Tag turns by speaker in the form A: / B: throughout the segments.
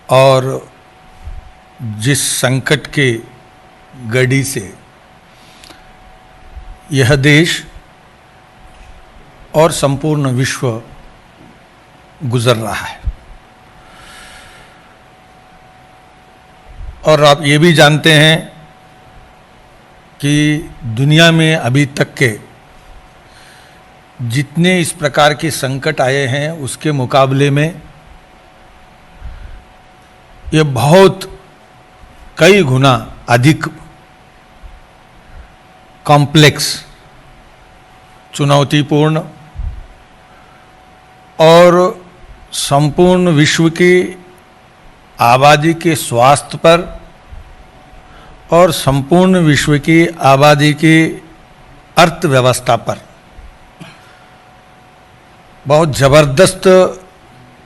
A: और जिस संकट के गड़ी से यह देश और संपूर्ण विश्व गुजर रहा है। और आप ये भी जानते हैं कि दुनिया में अभी तक के जितने इस प्रकार के संकट आए हैं उसके मुकाबले में ये बहुत कई गुना अधिक कॉम्प्लेक्स, चुनौतीपूर्ण और संपूर्ण विश्व की आबादी के स्वास्थ्य पर और संपूर्ण विश्व की आबादी की अर्थव्यवस्था पर बहुत जबरदस्त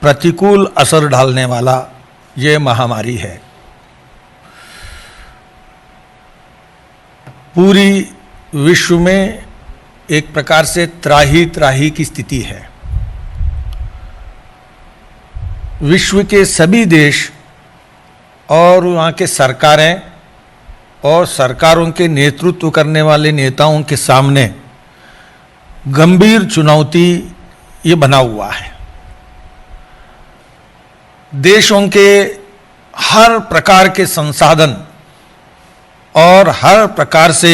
A: प्रतिकूल असर डालने वाला ये महामारी है। पूरी विश्व में एक प्रकार से त्राही त्राही की स्थिति है। विश्व के सभी देश और वहाँ के सरकारें और सरकारों के नेतृत्व करने वाले नेताओं के सामने गंभीर चुनौती ये बना हुआ है। देशों के हर प्रकार के संसाधन और हर प्रकार से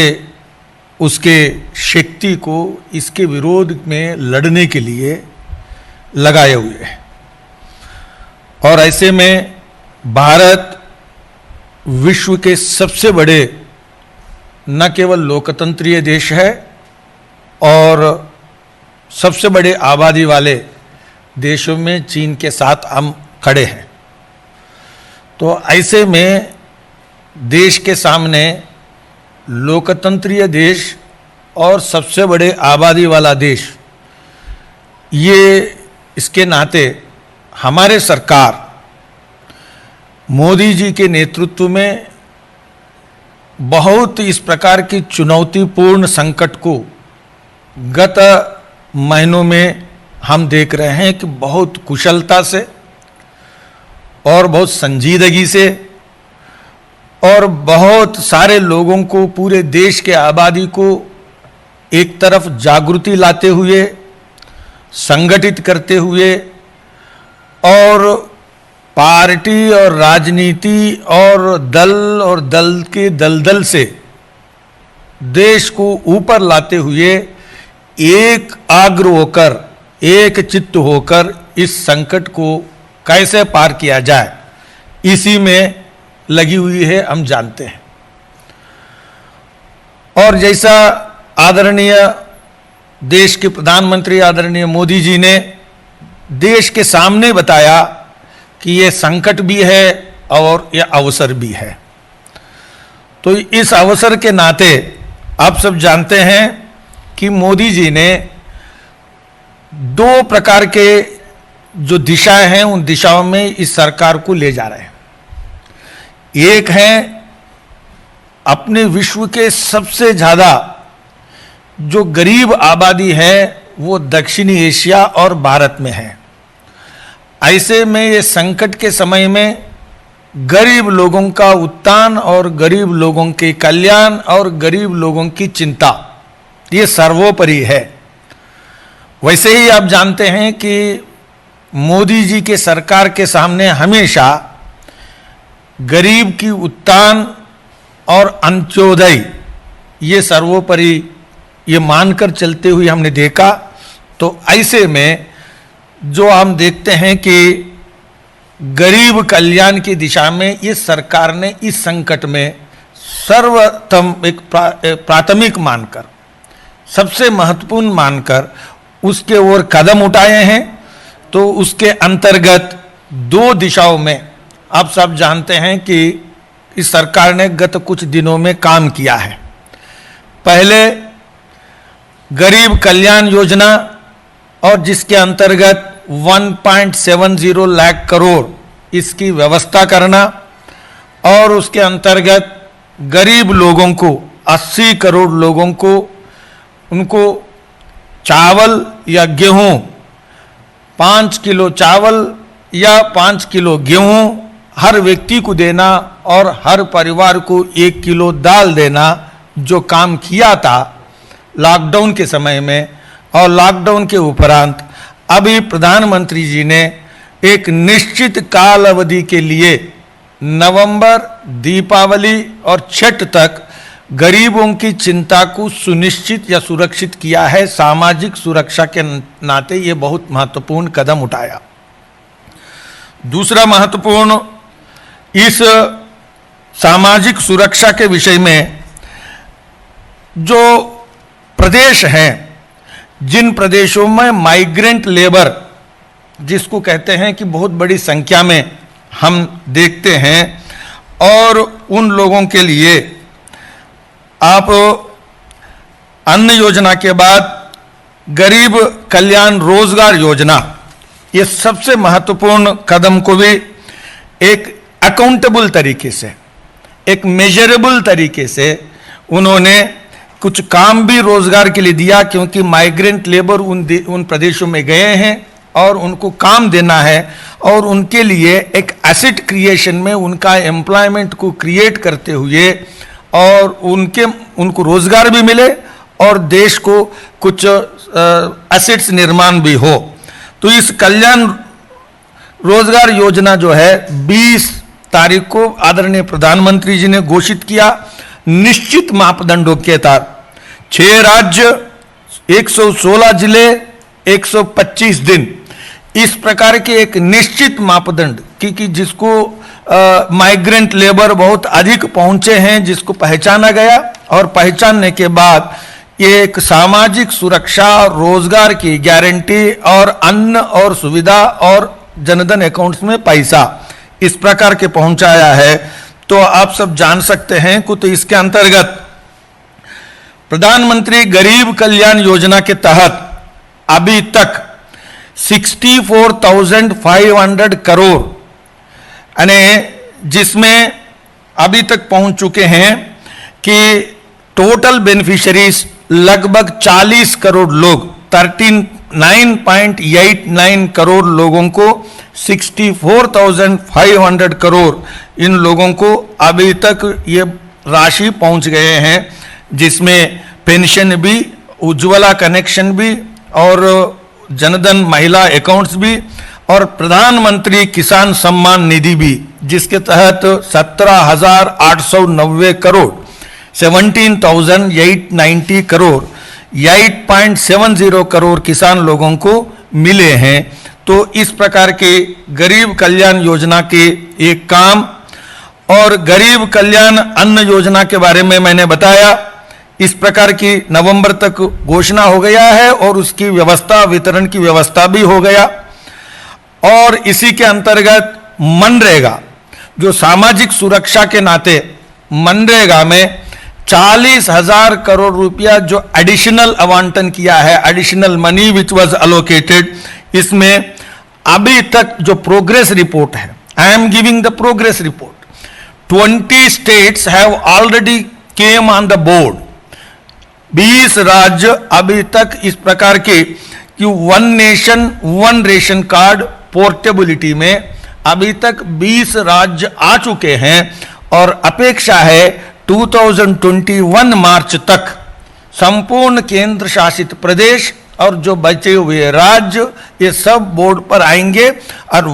A: उसके शक्ति को इसके विरोध में लड़ने के लिए लगाए हुए हैं। और ऐसे में भारत विश्व के सबसे बड़े न केवल लोकतंत्रीय देश है और सबसे बड़े आबादी वाले देशों में चीन के साथ हम खड़े हैं। तो ऐसे में देश के सामने लोकतंत्रीय देश और सबसे बड़े आबादी वाला देश, ये इसके नाते हमारे सरकार मोदी जी के नेतृत्व में बहुत इस प्रकार की चुनौतीपूर्ण संकट को गत महीनों में हम देख रहे हैं कि बहुत कुशलता से और बहुत संजीदगी से और बहुत सारे लोगों को, पूरे देश के आबादी को एक तरफ जागृति लाते हुए, संगठित करते हुए और पार्टी और राजनीति और दल के दलदल से देश को ऊपर लाते हुए एक आग्र होकर, एक चित्त होकर इस संकट को कैसे पार किया जाए, इसी में लगी हुई है, हम जानते हैं। और जैसा आदरणीय देश के प्रधानमंत्री आदरणीय मोदी जी ने देश के सामने बताया कि ये संकट भी है और ये अवसर भी है, तो इस अवसर के नाते आप सब जानते हैं कि मोदी जी ने दो प्रकार के जो दिशाएं हैं उन दिशाओं में इस सरकार को ले जा रहे हैं। एक है अपने विश्व के सबसे ज़्यादा जो गरीब आबादी है वो दक्षिणी एशिया और भारत में है। ऐसे में ये संकट के समय में गरीब लोगों का उत्थान और गरीब लोगों के कल्याण और गरीब लोगों की चिंता ये सर्वोपरि है। वैसे ही आप जानते हैं कि मोदी जी के सरकार के सामने हमेशा गरीब की उत्थान और अंत्योदय ये सर्वोपरि ये मानकर चलते हुए हमने देखा। तो ऐसे में जो हम देखते हैं कि गरीब कल्याण की दिशा में इस सरकार ने इस संकट में सर्वोत्तम एक प्राथमिक मानकर, सबसे महत्वपूर्ण मानकर उसके ओर कदम उठाए हैं। तो उसके अंतर्गत दो दिशाओं में आप सब जानते हैं कि इस सरकार ने गत कुछ दिनों में काम किया है। पहले गरीब कल्याण योजना और जिसके अंतर्गत 1.70 लाख करोड़ इसकी व्यवस्था करना और उसके अंतर्गत गरीब लोगों को 80 करोड़ लोगों को उनको चावल या गेहूं 5 किलो चावल या 5 किलो गेहूं हर व्यक्ति को देना और हर परिवार को 1 किलो दाल देना जो काम किया था लॉकडाउन के समय में और लॉकडाउन के उपरांत, अभी प्रधानमंत्री जी ने एक निश्चित काल अवधि के लिए नवंबर, दीपावली और छठ तक गरीबों की चिंता को सुनिश्चित या सुरक्षित किया है। सामाजिक सुरक्षा के नाते ये बहुत महत्वपूर्ण कदम उठाया। दूसरा महत्वपूर्ण, इस सामाजिक सुरक्षा के विषय में जो प्रदेश हैं, जिन प्रदेशों में माइग्रेंट लेबर जिसको कहते हैं कि बहुत बड़ी संख्या में हम देखते हैं, और उन लोगों के लिए आप अन्न योजना के बाद गरीब कल्याण रोजगार योजना, ये सबसे महत्वपूर्ण कदम को भी एक अकाउंटेबल तरीके से, एक मेजरेबल तरीके से उन्होंने कुछ काम भी रोजगार के लिए दिया, क्योंकि माइग्रेंट लेबर उन प्रदेशों में गए हैं और उनको काम देना है और उनके लिए एक एसेट क्रिएशन में उनका एम्प्लॉयमेंट को क्रिएट करते हुए और उनको रोजगार भी मिले और देश को कुछ एसेट्स निर्माण भी हो। तो इस कल्याण रोजगार योजना जो है 20 तारीख को आदरणीय प्रधानमंत्री जी ने घोषित किया। निश्चित मापदंडों के तहत 6 राज्य, 116 जिले, 125 दिन, इस प्रकार के एक निश्चित मापदंड, क्योंकि जिसको माइग्रेंट लेबर बहुत अधिक पहुंचे हैं, जिसको पहचाना गया और पहचानने के बाद ये एक सामाजिक सुरक्षा और रोजगार की गारंटी और अन्न और सुविधा और जनधन अकाउंट्स में पैसा इस प्रकार के पहुंचाया है। तो आप सब जान सकते हैं कि तो इसके अंतर्गत प्रधानमंत्री गरीब कल्याण योजना के तहत अभी तक 64,500 करोड़ यानी जिसमें अभी तक पहुंच चुके हैं कि टोटल बेनिफिशियरीज लगभग 40 करोड़ लोग, 39.89 करोड़ लोगों को 64,500 करोड़ इन लोगों को अभी तक ये राशि पहुंच गए हैं, जिसमें पेंशन भी, उज्ज्वला कनेक्शन भी और जनधन महिला अकाउंट्स भी और प्रधानमंत्री किसान सम्मान निधि भी, जिसके तहत 17,890 करोड़ 17,890 करोड़ 8.70 करोड़ किसान लोगों को मिले हैं। तो इस प्रकार के गरीब कल्याण योजना के एक काम, और गरीब कल्याण अन्न योजना के बारे में मैंने बताया। इस प्रकार की नवंबर तक घोषणा हो गया है और उसकी व्यवस्था, वितरण की व्यवस्था भी हो गया। और इसी के अंतर्गत मनरेगा, जो सामाजिक सुरक्षा के नाते मनरेगा में 40,000 करोड़ रुपया जो एडिशनल आवंटन किया है, additional money which was allocated, इसमें अभी तक जो प्रोग्रेस रिपोर्ट है, I am giving the progress report, 20 states have already came on the board. 20 राज्य अभी तक इस प्रकार के कि 1 नेशन 1 रेशन कार्ड पोर्टेबिलिटी में अभी तक 20 राज्य आ चुके हैं और अपेक्षा है 2021 मार्च तक संपूर्ण केंद्र शासित प्रदेश और जो बचे हुए राज्य ये सब बोर्ड पर आएंगे और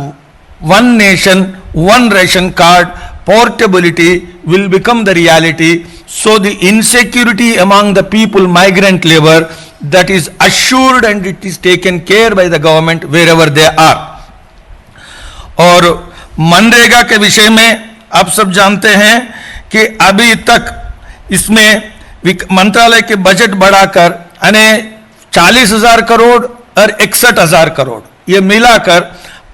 A: 1 nation 1 ration card portability will become the reality. So the insecurity among the people, migrant labor, that is assured and it is taken care by the government wherever they are. और मनरेगा के विषय में आप सब जानते हैं कि अभी तक इसमें मंत्रालय के बजट बढ़ाकर यानी 40,000 करोड़ और 61,000 करोड़ ये मिलाकर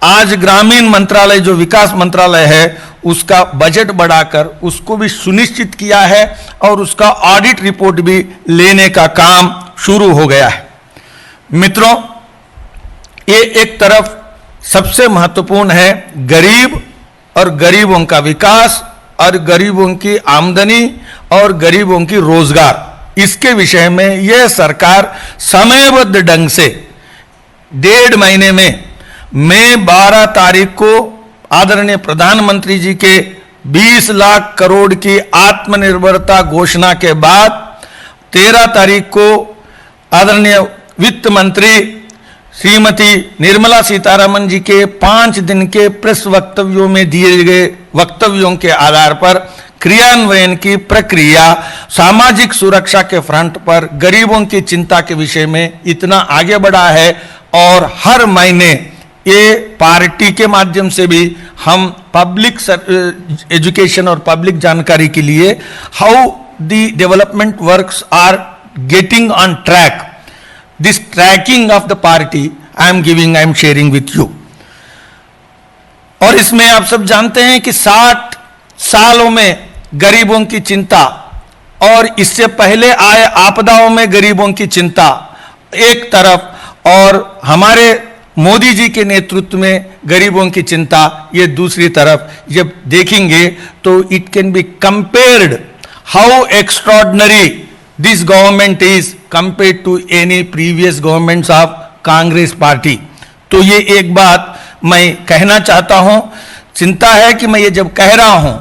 A: आज ग्रामीण मंत्रालय जो विकास मंत्रालय है उसका बजट बढ़ाकर उसको भी सुनिश्चित किया है और उसका ऑडिट रिपोर्ट भी लेने का काम शुरू हो गया है। मित्रों, ये एक तरफ सबसे महत्वपूर्ण है गरीब और गरीबों का विकास और गरीबों की आमदनी और गरीबों की रोजगार, इसके विषय में यह सरकार समयबद्ध ढंग से 1.5 महीने में मई 12 तारीख को आदरणीय प्रधानमंत्री जी के 20 लाख करोड़ की आत्मनिर्भरता घोषणा के बाद 13 तारीख को आदरणीय वित्त मंत्री श्रीमती निर्मला सीतारमण जी के 5 दिन के प्रेस वक्तव्यों में दिए गए वक्तव्यों के आधार पर क्रियान्वयन की प्रक्रिया सामाजिक सुरक्षा के फ्रंट पर गरीबों की चिंता के विषय में इतना आगे बढ़ा है और हर महीने ये पार्टी के माध्यम से भी हम पब्लिक एजुकेशन और पब्लिक जानकारी के लिए how the development works are getting on track, this tracking of the party I am sharing with you. और इसमें आप सब जानते हैं कि 60 सालों में गरीबों की चिंता और इससे पहले आए आपदाओं में गरीबों की चिंता एक तरफ और हमारे मोदी जी के नेतृत्व में गरीबों की चिंता ये दूसरी तरफ जब देखेंगे तो it can be compared how extraordinary this government is compared to any previous governments of Congress party. तो ये एक बात मैं कहना चाहता हूं, चिंता है कि मैं ये जब कह रहा हूं,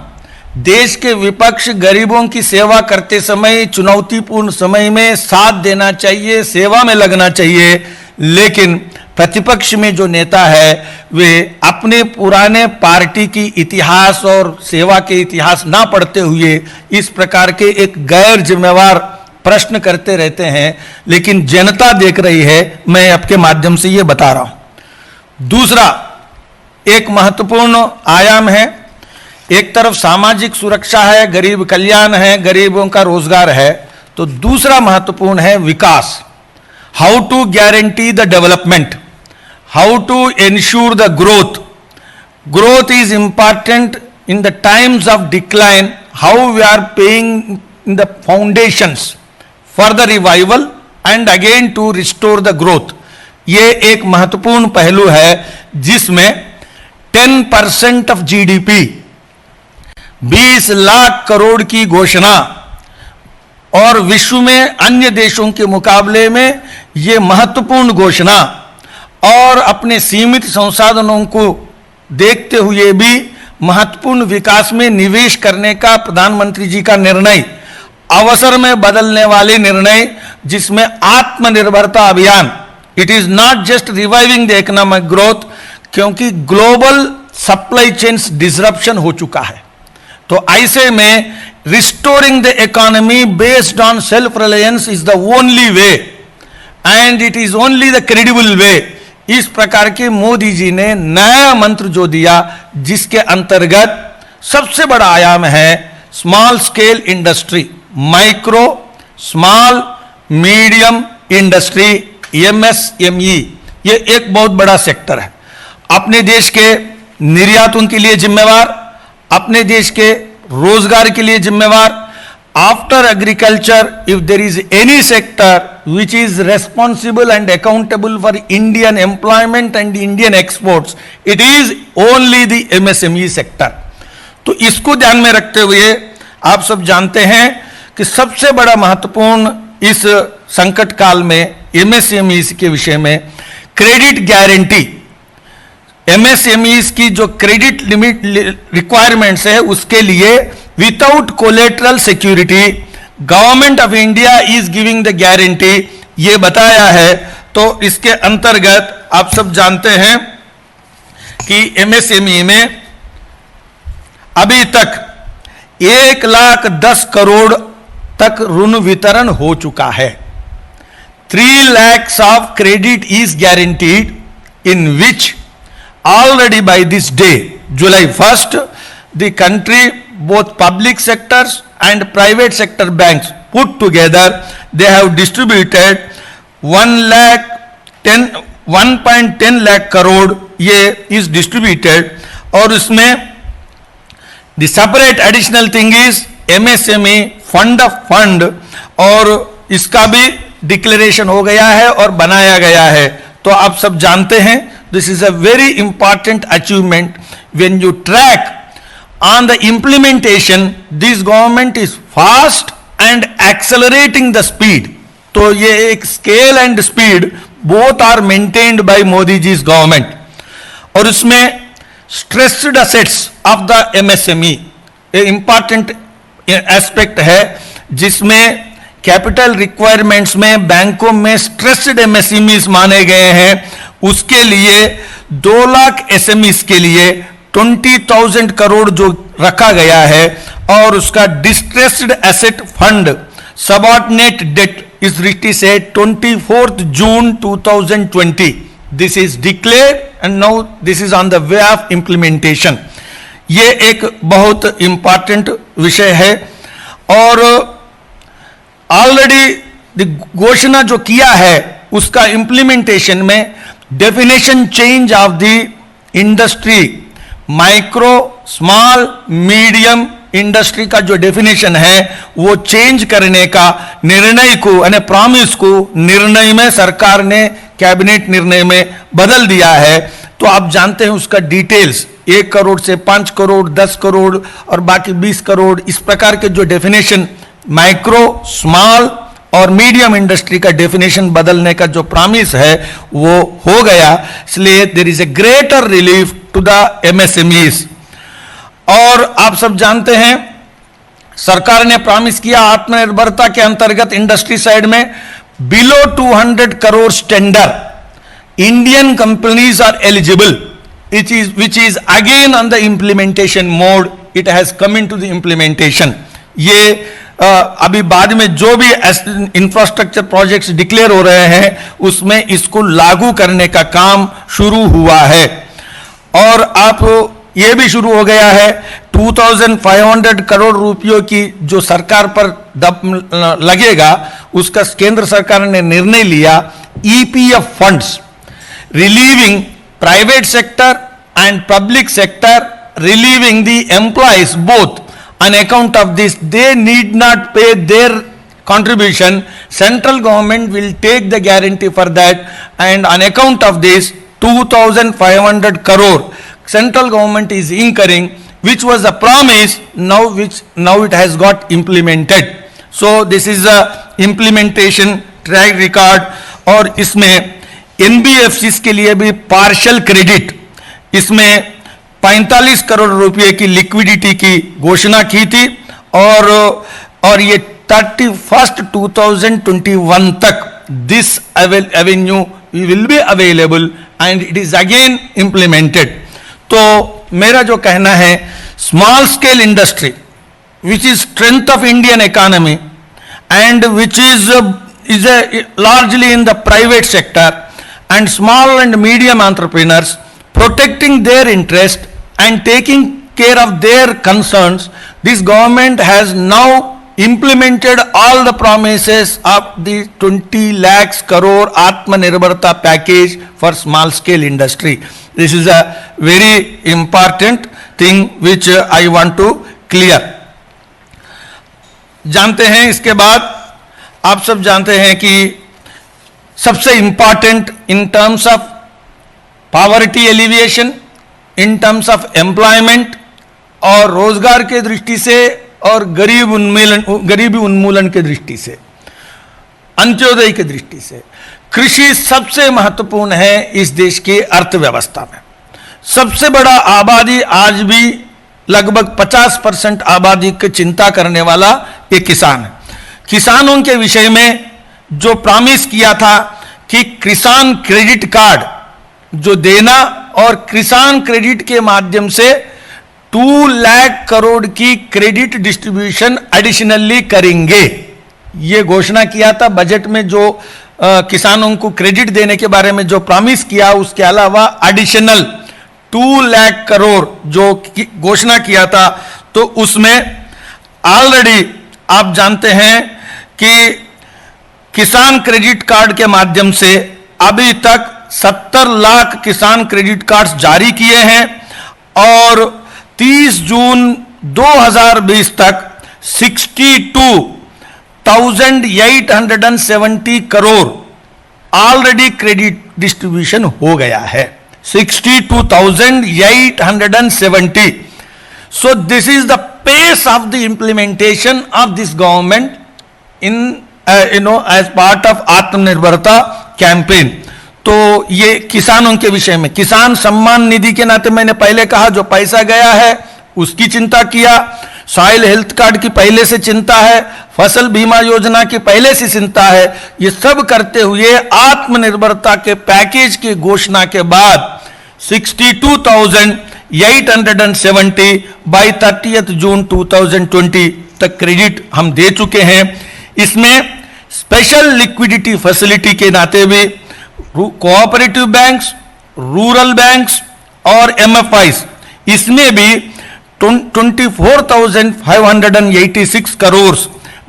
A: देश के विपक्ष गरीबों की सेवा करते समय चुनौतीपूर्ण समय में साथ देना चाहिए, सेवा में लगना चाहिए, लेकिन प्रतिपक्ष में जो नेता है वे अपने पुराने पार्टी की इतिहास और सेवा के इतिहास ना पढ़ते हुए इस प्रकार के एक गैर जिम्मेवार प्रश्न करते रहते हैं, लेकिन जनता देख रही है, मैं आपके माध्यम से ये बता रहा हूं। दूसरा एक महत्वपूर्ण आयाम है, एक तरफ सामाजिक सुरक्षा है, गरीब कल्याण है, गरीबों का रोजगार है, तो दूसरा महत्वपूर्ण है विकास। How to guarantee the development, how to ensure the growth. Growth is important in the times of decline, how we are paying in the foundations for the revival and again to restore the growth. ये एक महत्वपूर्ण पहलू है जिसमें 10% of GDP 20 lakh crore की घोषणा और विश्व में अन्य देशों के मुकाबले में ये महत्वपूर्ण घोषणा और अपने सीमित संसाधनों को देखते हुए भी महत्वपूर्ण विकास में निवेश करने का प्रधानमंत्री जी का निर्णय, अवसर में बदलने वाले निर्णय जिसमें आत्मनिर्भरता अभियान, it is not just reviving the economic growth, क्योंकि ग्लोबल सप्लाई चेन्स डिसरप्शन हो चुका है। तो ऐसे में restoring the economy based on self reliance is the only way and it is only the credible way. इस प्रकार के मोदी जी ने नया मंत्र जो दिया, जिसके अंतर्गत सबसे बड़ा आयाम है small scale industry, micro small medium industry, MSME, ये एक बहुत बड़ा सेक्टर है, अपने देश के निर्यातों के लिए जिम्मेवार, अपने देश के रोजगार के लिए जिम्मेवार। After agriculture, if there is any sector which is responsible and accountable for Indian employment and Indian exports, it is only the MSME sector. तो इसको ध्यान में रखते हुए आप सब जानते हैं कि सबसे बड़ा महत्वपूर्ण इस संकट काल में एमएसएमई के विषय में क्रेडिट गारंटी, एमएसएमईज की जो क्रेडिट लिमिट रिक्वायरमेंट्स है उसके लिए without collateral security government of India is giving the guarantee, ये बताया है। तो इसके अंतर्गत आप सब जानते हैं कि एमएसएमई में अभी तक 1,10,00,000 करोड़ तक ऋण वितरण हो चुका है। 3 lakhs of credit is guaranteed, in which already by this day, July 1st, the country, both public sectors and private sector banks put together, they have distributed 1.10 lakh crore ये is distributed। और इसमें the separate additional thing is MSME fund of fund, और इसका भी declaration हो गया है और बनाया गया है। तो आप सब जानते हैं this is a very important achievement. When you track on the implementation, this government is fast and accelerating the speed. तो ये एक scale and speed both are maintained by Modi ji government. और इसमें stressed assets of the MSME, ये important aspect है जिसमें capital requirements में बैंकों में स्ट्रेस्ड एमएसएमईज माने गए हैं। उसके लिए 2 लाख एसएमईज के लिए 20,000 करोड़ जो रखा गया है, और उसका distressed asset fund subordinate debt is released 24 June 2020. This is declared and now this is on the way of implementation. ये एक बहुत इंपॉर्टेंट विषय है, और ऑलरेडी घोषणा जो किया है उसका इंप्लीमेंटेशन में definition change of the industry, micro small medium industry का जो डेफिनेशन है वो चेंज करने का निर्णय को यानी प्रॉमिस को निर्णय में सरकार ने कैबिनेट निर्णय में बदल दिया है। तो आप जानते हैं उसका डिटेल्स 1 करोड़ से 5 करोड़ 10 करोड़ और बाकी 20 करोड़, इस प्रकार के जो डेफिनेशन माइक्रो स्मॉल और मीडियम इंडस्ट्री का डेफिनेशन बदलने का जो प्रॉमिस है वो हो गया। इसलिए there is a greater relief to the MSMEs. और आप सब जानते हैं सरकार ने प्रॉमिस किया आत्मनिर्भरता के अंतर्गत इंडस्ट्री साइड में below 200 crore tender Indian companies are eligible, which is again on the implementation mode. It has come into the implementation. ये अभी बाद में जो भी इंफ्रास्ट्रक्चर प्रोजेक्ट्स डिक्लेयर हो रहे हैं उसमें इसको लागू करने का काम शुरू हुआ है। और आप ये भी शुरू हो गया है 2500 करोड़ रुपयों की जो सरकार पर लगेगा, उसका केंद्र सरकार ने निर्णय लिया EPF funds relieving private sector and public sector, relieving the employees both on account of this. They need not pay their contribution. Central government will take the guarantee for that, and on account of this 2500 crore central government is incurring, which was a promise, now it has got implemented. So this is a implementation track record। और इसमें NBFCs के लिए भी partial credit, इसमें 45 करोड़ रुपए की liquidity की घोषणा की थी, और ये 31 2021 तक this Avenue will be available and it is again implemented. तो मेरा जो कहना है small scale industry which is strength of Indian economy and which is largely in the private sector, and small and medium entrepreneurs, protecting their interest and taking care of their concerns, this government has now implemented all the promises of the 20 lakhs crore Atmanirbharta package for small scale industry. This is a very important thing which I want to clear. जानते हैं इसके बाद आप सब जानते हैं कि सबसे important in terms of poverty alleviation, in terms of employment और रोजगार के दृष्टि से और गरीबी उन्मूलन के दृष्टि से, अंत्योदय की दृष्टि से कृषि सबसे महत्वपूर्ण है इस देश की अर्थव्यवस्था में। सबसे बड़ा आबादी आज भी लगभग 50% आबादी की चिंता करने वाला ये किसान है। किसानों के विषय में जो प्रॉमिस किया था कि किसान क्रेडिट कार्ड जो देना और किसान क्रेडिट के माध्यम से 2 लाख करोड़ की क्रेडिट डिस्ट्रीब्यूशन एडिशनली करेंगे, ये घोषणा किया था बजट में। जो किसानों को क्रेडिट देने के बारे में जो प्रॉमिस किया, उसके अलावा एडिशनल 2 लाख करोड़ जो घोषणा किया था, तो उसमें ऑलरेडी आप जानते हैं कि किसान क्रेडिट कार्ड के माध्यम से अभी तक 70 लाख किसान क्रेडिट कार्ड्स जारी किए हैं, और 30 जून 2020 तक 62,870 करोड़ ऑलरेडी क्रेडिट डिस्ट्रीब्यूशन हो गया है। 62,870। So this is the pace of the implementation of this government in as part of Atmanirbharta campaign. तो ये किसानों के विषय में किसान सम्मान निधि के नाते मैंने पहले कहा जो पैसा गया है उसकी चिंता किया, सॉइल हेल्थ कार्ड की पहले से चिंता है, फसल बीमा योजना की पहले से चिंता है। ये सब करते हुए आत्मनिर्भरता के पैकेज की घोषणा के बाद 62,870 बाई 30 जून 2020 तक क्रेडिट हम दे चुके हैं। इसमें स्पेशल लिक्विडिटी फैसिलिटी के नाते भी कोऑपरेटिव बैंक्स, रूरल बैंक्स और एमएफआईज इसमें भी 24,586 करोड़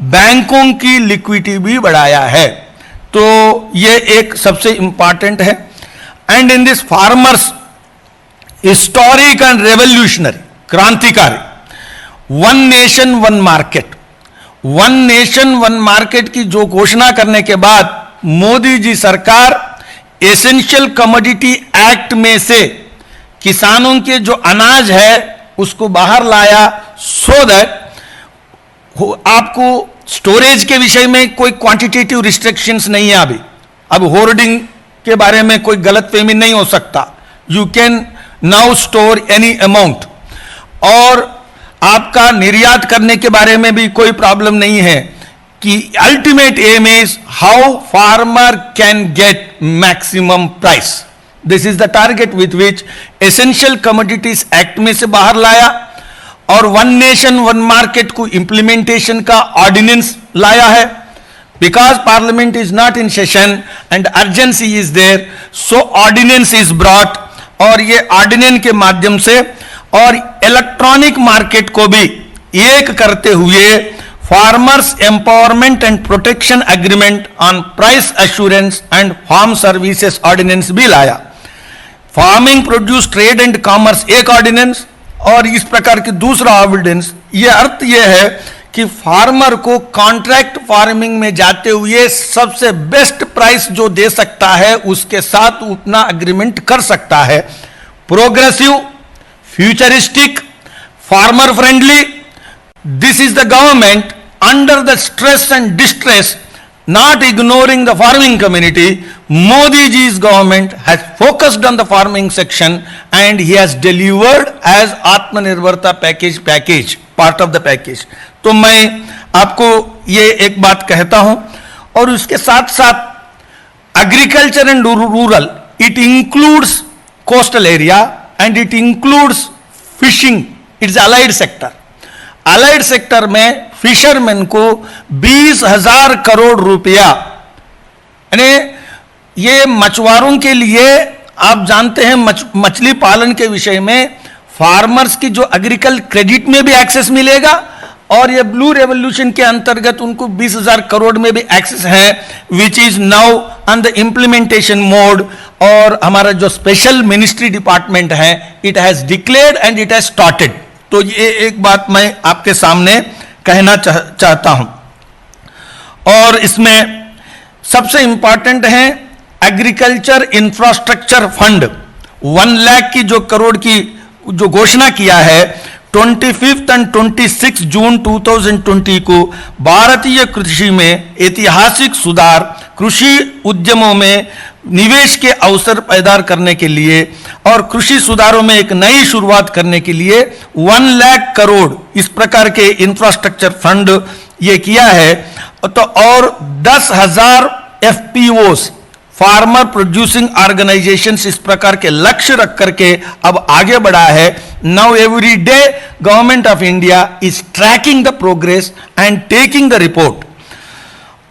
A: बैंकों की लिक्विडिटी भी बढ़ाया है। तो ये एक सबसे इंपॉर्टेंट है। And in this farmers historic and revolutionary क्रांतिकारी one nation one market, one nation one market की जो घोषणा करने के बाद मोदी जी सरकार एसेंशियल कमोडिटी एक्ट में से किसानों के जो अनाज है उसको बाहर लाया, सो दैट आपको स्टोरेज के विषय में कोई क्वांटिटेटिव रिस्ट्रिक्शंस नहीं है। अब होर्डिंग के बारे में कोई गलतफहमी नहीं हो सकता। You can now store any amount, और आपका निर्यात करने के बारे में भी कोई प्रॉब्लम नहीं है कि ultimate aim is how farmer can get maximum price. This is the target with which essential commodities act में से बाहर लाया और वन नेशन वन मार्केट को इंप्लीमेंटेशन का ऑर्डिनेंस लाया है। Because parliament is not in session and urgency is there, so ordinance is brought, और ये ऑर्डिनेंस के माध्यम से और इलेक्ट्रॉनिक मार्केट को भी एक करते हुए farmers empowerment and protection agreement on price assurance and farm services ordinance भी लाया। Farming produce trade and commerce एक ऑर्डिनेंस, और इस प्रकार की दूसरा ऑर्डिनेंस। ये अर्थ ये है कि फार्मर को कॉन्ट्रैक्ट फार्मिंग में जाते हुए सबसे बेस्ट प्राइस जो दे सकता है उसके साथ उतना एग्रीमेंट कर सकता है। Progressive, futuristic, farmer friendly, this is the government under the stress and distress, not ignoring the farming community. Modi ji's government has focused on the farming section and he has delivered as Atmanirbharta package, part of the package. तो मैं आपको ये एक बात कहता हूं, और उसके साथ साथ agriculture and rural, it includes coastal area and it includes fishing, it's allied sector. Allied sector में फिशरमैन को 20,000 करोड़ रुपया, यानी ये मछुआरों के लिए, आप जानते हैं मछली पालन के विषय में फार्मर्स की जो एग्रीकल्चर क्रेडिट में भी एक्सेस मिलेगा, और ये ब्लू रेवोल्यूशन के अंतर्गत उनको 20,000 करोड़ में भी एक्सेस है, which is now on the implementation mode. और हमारा जो स्पेशल मिनिस्ट्री डिपार्टमेंट है, it has declared and it has started. तो ये एक बात मैं आपके सामने कहना चाहता हूं। और इसमें सबसे इंपॉर्टेंट है एग्रीकल्चर इंफ्रास्ट्रक्चर फंड 1 लाख की जो करोड़ की जो घोषणा किया है 25 एंड 26 जून 2020 को भारतीय कृषि में ऐतिहासिक सुधार, कृषि उद्यमों में निवेश के अवसर पैदा करने के लिए और कृषि सुधारों में एक नई शुरुआत करने के लिए 1 लाख करोड़ इस प्रकार के इंफ्रास्ट्रक्चर फंड ये किया है। तो और 10,000 एफपीओस, फार्मर प्रोड्यूसिंग ऑर्गेनाइजेशंस, इस प्रकार के लक्ष्य रख करके अब आगे बढ़ा है। Now every day government of India is tracking the progress and taking the report.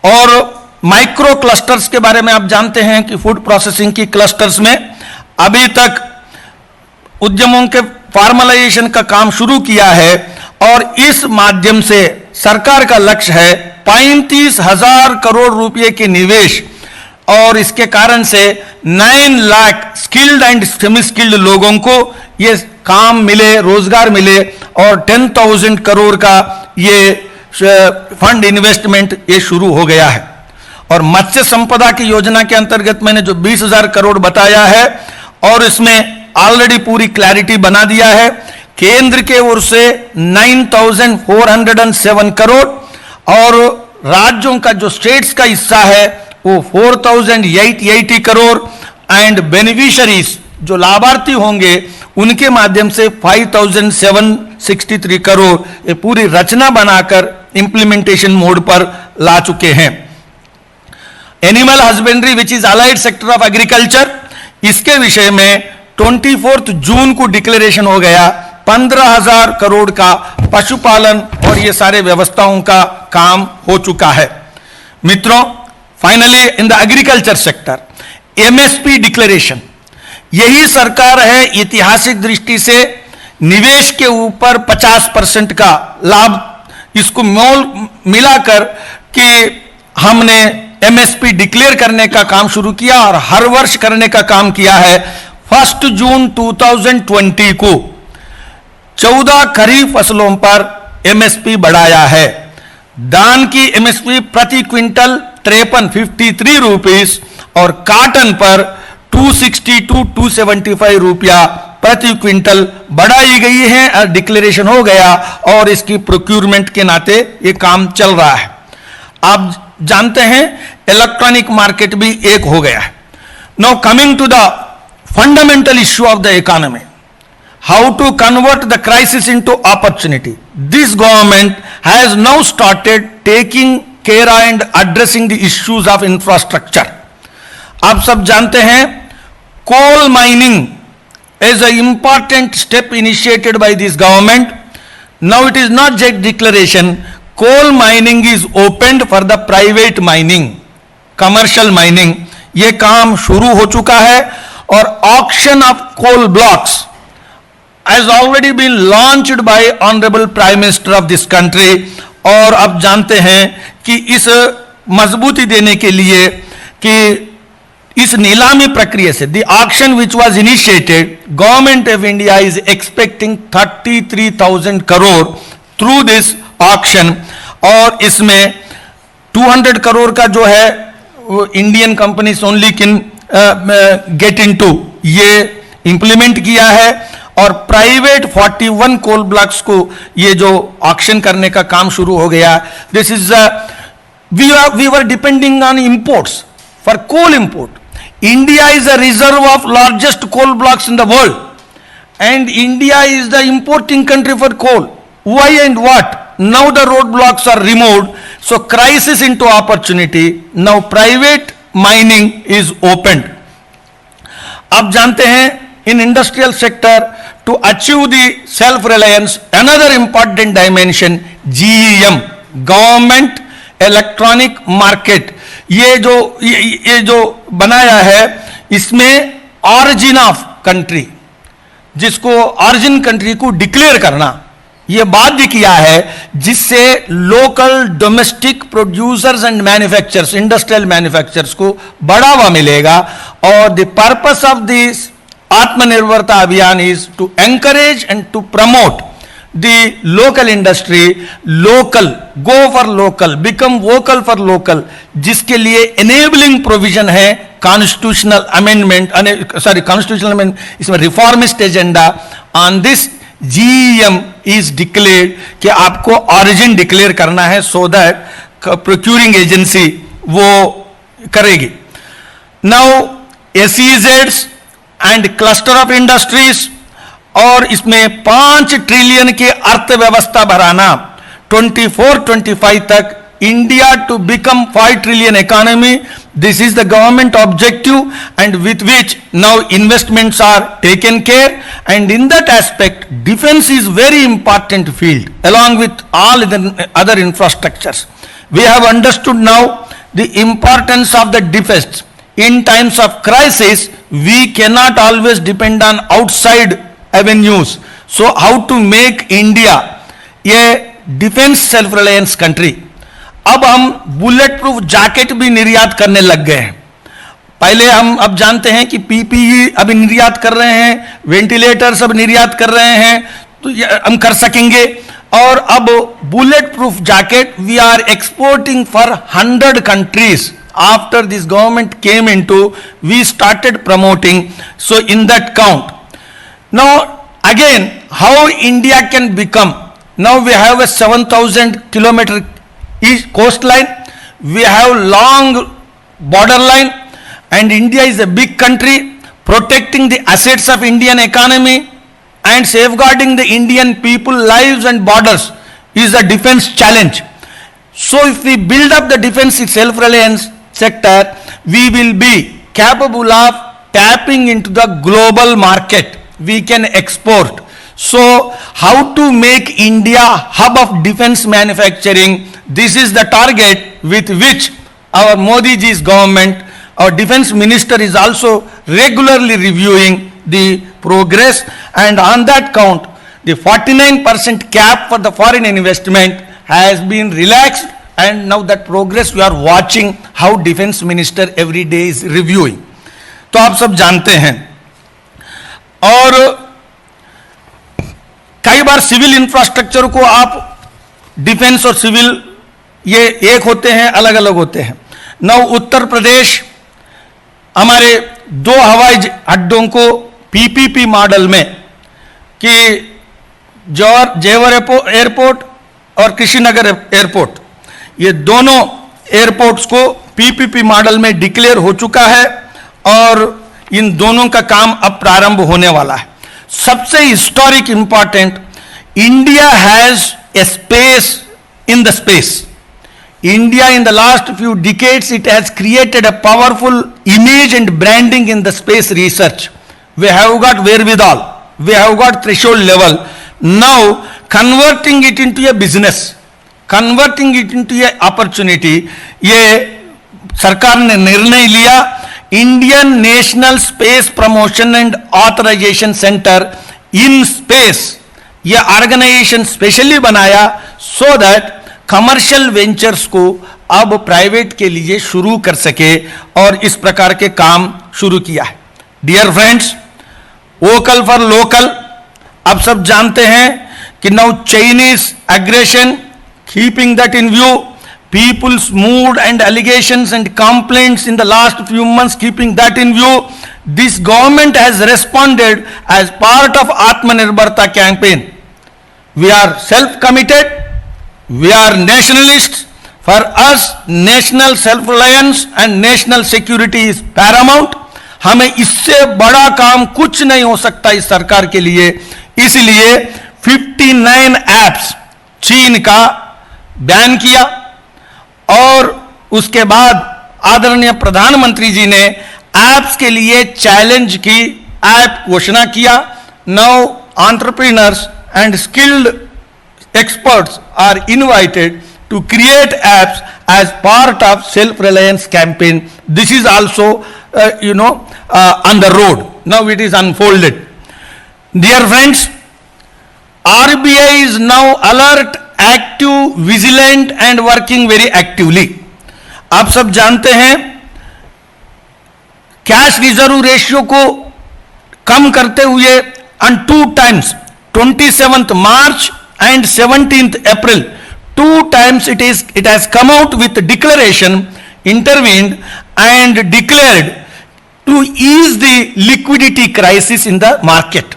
A: और माइक्रो क्लस्टर्स के बारे में आप जानते हैं कि फूड प्रोसेसिंग की क्लस्टर्स में अभी तक उद्यमों के फॉर्मलाइजेशन का काम शुरू किया है, और इस माध्यम से सरकार का लक्ष्य है 35,000 करोड़ रुपए के निवेश, और इसके कारण से 9 lakh skilled and semi skilled लोगों को ये काम मिले, रोजगार मिले, और 10,000 करोड़ का ये फंड इन्वेस्टमेंट ये शुरू हो गया है। और मत्स्य संपदा की योजना के अंतर्गत मैंने जो 20,000 करोड़ बताया है, और इसमें ऑलरेडी पूरी क्लैरिटी बना दिया है। केंद्र के ओर से 9,407 करोड़, और राज्यों का जो स्टेट्स का हिस्सा है वो 4,880 करोड़, एंड बेनिफिशरीज जो लाभार्थी होंगे उनके माध्यम से 5,763 करोड़ ये पूरी रचना बनाकर इंप्लीमेंटेशन मोड पर ला चुके हैं। Animal husbandry which is allied sector of agriculture, इसके विषय में 24 जून को डिक्लेरेशन हो गया। 15,000 करोड़ का पशुपालन और ये सारे व्यवस्थाओं का काम हो चुका है। मित्रों, finally in the agriculture sector MSP declaration, यही सरकार है ऐतिहासिक दृष्टि से निवेश के ऊपर 50% का लाभ इसको मोल मिलाकर कि हमने एमएसपी डिक्लेयर करने का काम शुरू किया और हर वर्ष करने का काम किया है। 1 जून 2020 को 14 खरीफ फसलों पर एमएसपी बढ़ाया है। धान की एमएसपी प्रति क्विंटल 53 रुपीस और काटन पर 260 to 275 रुपया प्रति क्विंटल बढ़ाई गई है और डिक्लेरेशन हो गया और इसकी प्रोक्यूरमेंट के नाते ये काम चल रहा है। आप जानते हैं इलेक्ट्रॉनिक मार्केट भी एक हो गया है। Now coming to the fundamental issue of the economy, how to convert the crisis into opportunity. This government has now started taking care and addressing the issues of infrastructure. आप सब जानते हैं coal mining is an important step initiated by this government. Now it is not just declaration, coal mining is opened for the private mining, commercial mining. ये काम शुरू हो चुका है और auction of coal blocks has already been launched by Honorable Prime Minister of this country. और अब जानते हैं कि इस मजबूती देने के लिए कि इस नीलामी प्रक्रिया से the auction which was initiated, Government of India is expecting 33,000 crore through this auction. और इसमें 200 करोड़ का जो है Indian companies only can get into, ये इंप्लीमेंट किया है और प्राइवेट 41 कोल ब्लॉक्स को ये जो ऑक्शन करने का काम शुरू हो गया। This is we were depending on imports for coal import. India is a reserve of largest coal blocks in the world and India is the importing country for coal. Why and what? Now the road blocks are removed, so crisis into opportunity. Now private mining is opened. आप जानते हैं in industrial sector to achieve the self reliance, another important dimension GEM, government electronic market, ये जो बनाया है इसमें origin of country, जिसको origin country को डिक्लेयर करना ये बाध्य किया है, जिससे local domestic producers and manufacturers, industrial manufacturers को बढ़ावा मिलेगा। और the purpose of this Atmanirbharta Abhiyan is to encourage and to promote the local industry, local, go for local, become vocal for local, जिसके लिए enabling provision है constitutional amendment, इसमें reformist agenda on this GEM is declared कि आपको origin declare करना है so that procuring agency वो करेगी। Now SEZs and cluster of industries, और इसमें 5 ट्रिलियन की अर्थव्यवस्था बढ़ाना 24-25 तक, India to become 5 trillion economy. This is the government objective and with which now investments are taken care. And in that aspect defence is very important field along with all other infrastructures. We have understood now the importance of the defense. In times of crisis, we cannot always depend on outside avenues. So how to make India a defense self-reliance country? अब हम bullet proof jacket भी निर्यात करने लग गए हैं। पहले हम अब जानते हैं कि पीपीई अभी निर्यात कर रहे हैं, वेंटिलेटर सब निर्यात कर रहे हैं, तो हम कर सकेंगे। और अब bullet proof jacket we are exporting for 100 countries. After this government came into, we started promoting, so in that count. Now again, how India can become, now we have a 7,000 kilometer coastline, we have long borderline, and India is a big country. Protecting the assets of Indian economy and safeguarding the Indian people lives and borders is a defense challenge. So if we build up the defense self-reliance sector, we will be capable of tapping into the global market. We can export. So how to make India hub of defense manufacturing? This is the target with which our Modi ji's government, our defense minister is also regularly reviewing the progress, and on that count, the 49% cap for the foreign investment has been relaxed, and now that progress we are watching how defense minister every day is reviewing. तो आप सब जानते हैं, और कई बार civil infrastructure को आप defence और सिविल ये एक होते हैं, अलग अलग होते हैं. नौ उत्तर प्रदेश हमारे 2 हवाई अड्डों को पीपीपी मॉडल में, कि जेवर एयरपोर्ट और कृष्णनगर एयरपोर्ट, ये दोनों एयरपोर्ट्स को पीपीपी मॉडल में डिक्लेयर हो चुका है और इन दोनों का काम अब प्रारंभ होने वाला है. सबसे historic important, India has a space in the space. India in the last few decades, it has created a powerful image and branding in the space research. We have got wherewithal, we have got threshold level. Now converting it into a business, converting it into a opportunity, ये सरकार ने निर्णय लिया. Indian National Space Promotion and Authorisation Centre in space, ये organisation specially बनाया so that commercial ventures को अब private के लिए शुरू कर सके, और इस प्रकार के काम शुरू किया है. Dear friends, vocal for local, आप सब जानते हैं कि now Chinese aggression, keeping that in view, people's mood and allegations and complaints in the last few months, keeping that in view, this government has responded as part of Atmanirbharta campaign. We are self-committed, we are nationalists. For us, national self-reliance and national security is paramount. हमें इससे बड़ा काम कुछ नहीं हो सकता इस सरकार के लिए. इसलिए 59 एप्स चीन का बैन किया, और उसके बाद आदरणीय प्रधानमंत्री जी ने ऐप्स के लिए चैलेंज की ऐप घोषणा किया. Now entrepreneurs and skilled experts are invited to create apps as part of self-reliance campaign. This is also on the road. Now it is unfolded. Dear friends, RBI is now alert, active, vigilant and working very actively. आप सब जानते हैं cash reserve ratio को कम करते हुए on 2 times, 27th March and 17th April, 2 times it has come out with declaration, intervened and declared to ease the liquidity crisis in the market.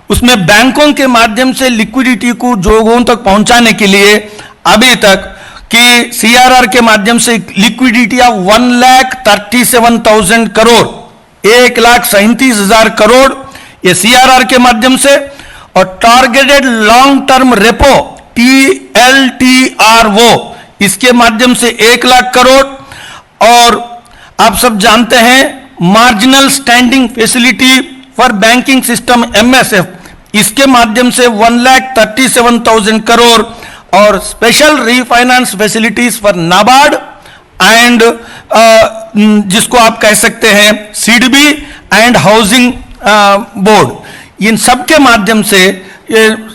A: उसमें बैंकों के माध्यम से लिक्विडिटी को लोगों तक पहुंचाने के लिए अभी तक कि CRR के माध्यम से लिक्विडिटी ऑफ 1,37,000 करोड़, 1,37,000 करोड़ ये CRR के माध्यम से, और targeted long term repo TLTRO इसके माध्यम से 1,00,000 करोड़, और आप सब जानते हैं marginal standing facility for banking system MSF, इसके माध्यम से 1,37,000 करोड़, और special refinance facilities for NABARD and जिसको आप कह सकते हैं CDB एंड हाउसिंग बोर्ड, इन सब के माध्यम से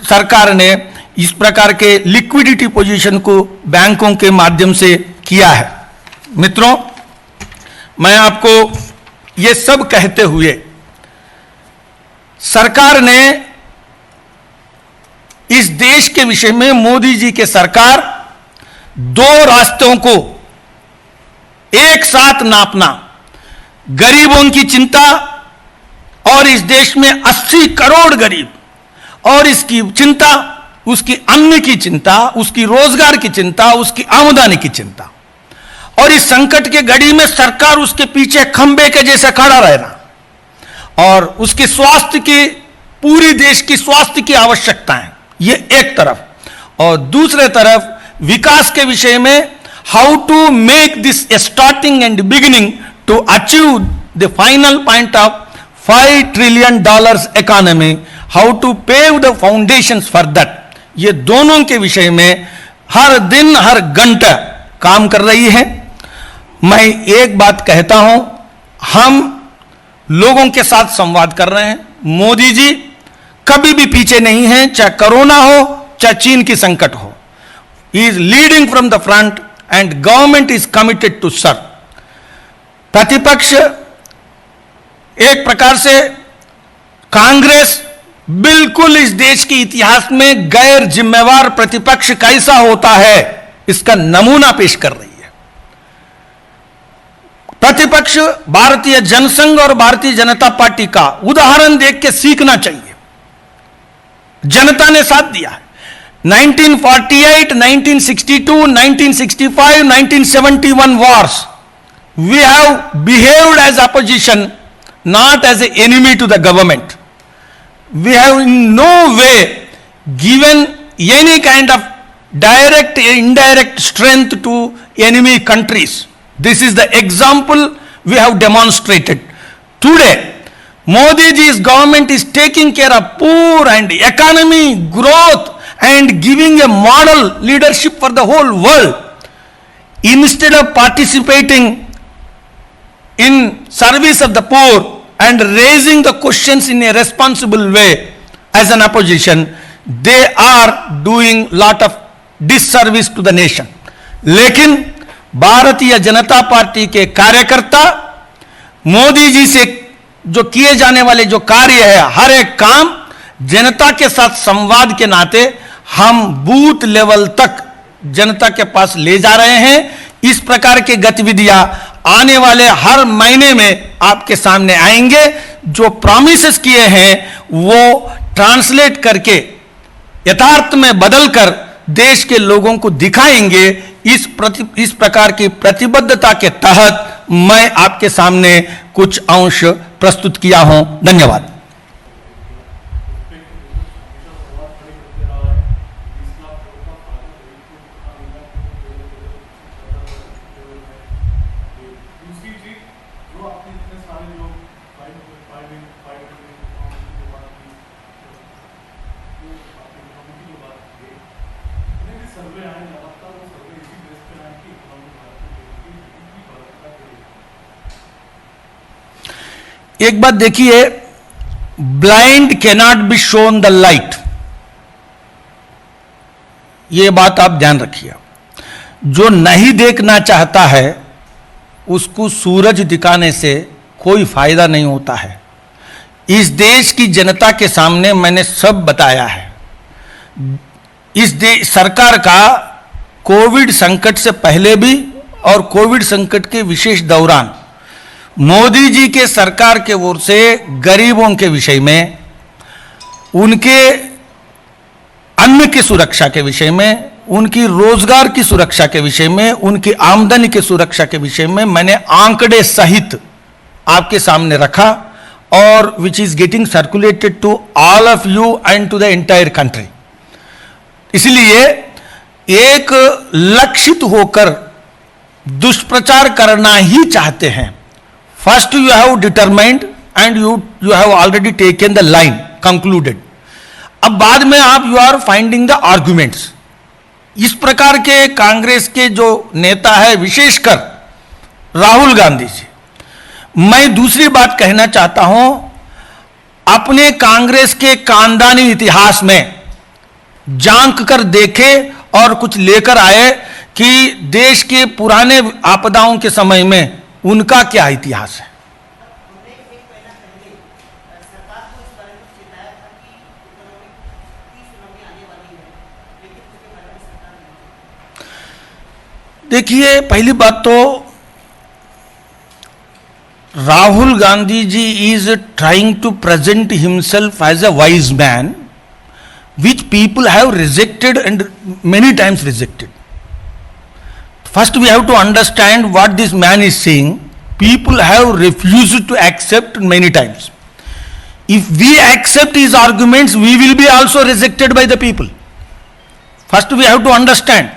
A: सरकार ने इस प्रकार के लिक्विडिटी पोजीशन को बैंकों के माध्यम से किया है. मित्रों, मैं आपको ये सब कहते हुए, सरकार ने इस देश के विषय में, मोदी जी के सरकार 2 रास्तों को एक साथ नापना, गरीबों की चिंता और इस देश में 80 करोड़ गरीब, और इसकी चिंता, उसकी अन्न की चिंता, उसकी रोजगार की चिंता, उसकी आमदनी की चिंता, और इस संकट के घड़ी में सरकार उसके पीछे खंबे के जैसे खड़ा रहना और उसके स्वास्थ्य की, पूरी देश की स्वास्थ्य की आवश्यकताएं, ये एक तरफ, और दूसरे तरफ विकास के विषय में how to make this starting and beginning to achieve the final point of $5 trillion economy, how to pave the foundations for that, ये दोनों के विषय में हर दिन हर घंटा काम कर रही है। मैं एक बात कहता हूं, हम लोगों के साथ संवाद कर रहे हैं। मोदी जी कभी भी पीछे नहीं हैं, चाहे कोरोना हो चाहे चीन की संकट हो। He is leading from the front and government is committed to serve. प्रतिपक्ष एक प्रकार से कांग्रेस बिल्कुल इस देश के इतिहास में गैर जिम्मेवार प्रतिपक्ष कैसा होता है इसका नमूना पेश कर रही है। प्रतिपक्ष भारतीय जनसंघ और भारतीय जनता पार्टी का उदाहरण देख के सीखना चाहिए। जनता ने साथ दिया है। 1948, 1962, 1965, 1971 wars, we have behaved as opposition, not as an enemy to the government. We have in no way given any kind of direct or indirect strength to enemy countries. This is the example we have demonstrated. Today, Modi ji's government is taking care of poor and economy growth and giving a model leadership for the whole world. Instead of participating in service of the poor and raising the questions in a responsible way as an opposition, they are doing lot of disservice to the nation. लेकिन Bharatiya Janata party के कार्यकर्ता मोदी जी से जो किए जाने वाले जो कार्य है, हर एक काम जनता के साथ संवाद के नाते हम बूथ लेवल तक जनता के पास ले जा रहे हैं। इस प्रकार की गतिविधियां आने वाले हर महीने में आपके सामने आएंगे। जो प्रॉमिसेस किए हैं वो ट्रांसलेट करके यथार्थ में बदलकर देश के लोगों को दिखाएंगे। इस प्रकार की प्रतिबद्धता के तहत मैं आपके सामने कुछ अंश प्रस्तुत किया हूं। धन्यवाद। एक बात देखिए, blind cannot be shown the light, यह बात आप ध्यान रखिए। जो नहीं देखना चाहता है उसको सूरज दिखाने से कोई फायदा नहीं होता है। इस देश की जनता के सामने मैंने सब बताया है। इस सरकार का कोविड संकट से पहले भी और कोविड संकट के विशेष दौरान मोदी जी के सरकार के ओर से गरीबों के विषय में, उनके अन्न की सुरक्षा के विषय में, उनकी रोजगार की सुरक्षा के विषय में, उनकी आमदनी की सुरक्षा के विषय में मैंने आंकड़े सहित आपके सामने रखा और which is getting circulated to all of you and to the entire country. इसलिए एक लक्षित होकर दुष्प्रचार करना ही चाहते हैं। First you have determined and you have already taken the line concluded. अब बाद में आप you are finding the arguments. इस प्रकार के कांग्रेस के जो नेता है, विशेषकर राहुल गांधी जी, मैं दूसरी बात कहना चाहता हूं, अपने कांग्रेस के खानदानी इतिहास में झांक कर देखे और कुछ लेकर आए कि देश के पुराने आपदाओं के समय में उनका क्या इतिहास है। देखिए, पहली बात तो Rahul Gandhi ji is trying to present himself as a wise man which people have rejected and many times rejected. First, we have to understand what this man is saying. People have refused to accept many times. If we accept his arguments, we will be also rejected by the people. First, we have to understand.